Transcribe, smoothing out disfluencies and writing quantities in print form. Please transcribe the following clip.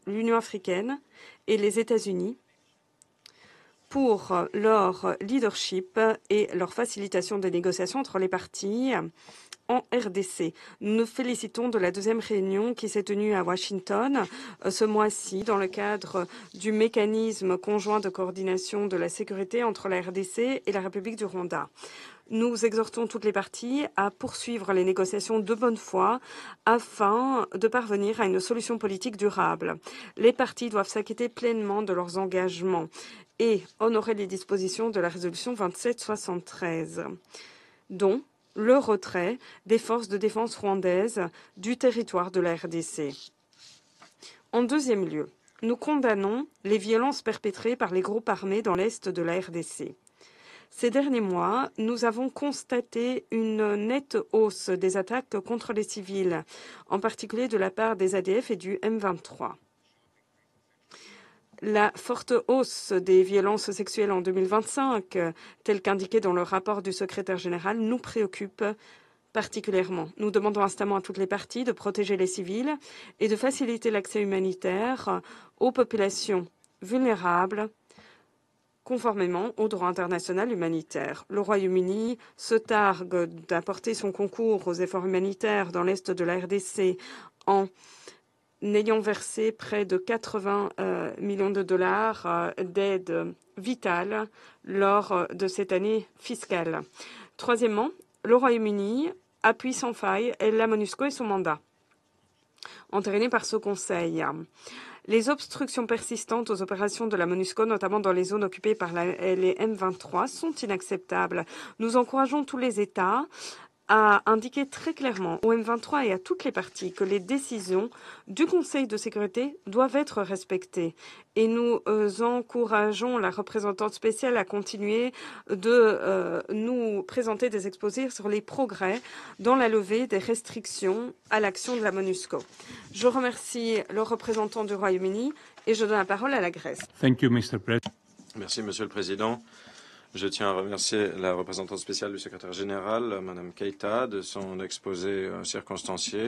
l'Union africaine et les États-Unis pour leur leadership et leur facilitation des négociations entre les parties en RDC. Nous nous félicitons de la deuxième réunion qui s'est tenue à Washington ce mois-ci dans le cadre du mécanisme conjoint de coordination de la sécurité entre la RDC et la République du Rwanda. Nous exhortons toutes les parties à poursuivre les négociations de bonne foi afin de parvenir à une solution politique durable. Les parties doivent s'acquitter pleinement de leurs engagements et honorer les dispositions de la résolution 2773, dont le retrait des forces de défense rwandaises du territoire de la RDC. En deuxième lieu, nous condamnons les violences perpétrées par les groupes armés dans l'est de la RDC. Ces derniers mois, nous avons constaté une nette hausse des attaques contre les civils, en particulier de la part des ADF et du M23. La forte hausse des violences sexuelles en 2025, telle qu'indiquée dans le rapport du secrétaire général, nous préoccupe particulièrement. Nous demandons instamment à toutes les parties de protéger les civils et de faciliter l'accès humanitaire aux populations vulnérables conformément au droit international humanitaire. Le Royaume-Uni se targue d'apporter son concours aux efforts humanitaires dans l'est de la RDC en ayant versé près de 80 millions de dollars d'aide vitale lors de cette année fiscale. Troisièmement, le Royaume-Uni appuie sans faille la MONUSCO et son mandat, entériné par ce Conseil. Les obstructions persistantes aux opérations de la MONUSCO, notamment dans les zones occupées par les M23, sont inacceptables. Nous encourageons tous les États à indiquer très clairement au M23 et à toutes les parties que les décisions du Conseil de sécurité doivent être respectées. Et nous encourageons la représentante spéciale à continuer de nous présenter des exposés sur les progrès dans la levée des restrictions à l'action de la MONUSCO. Je remercie le représentant du Royaume-Uni et je donne la parole à la Grèce. Thank you, Mr. President. Merci, Monsieur le Président. Je tiens à remercier la représentante spéciale du secrétaire général, Madame Keïta, de son exposé circonstancié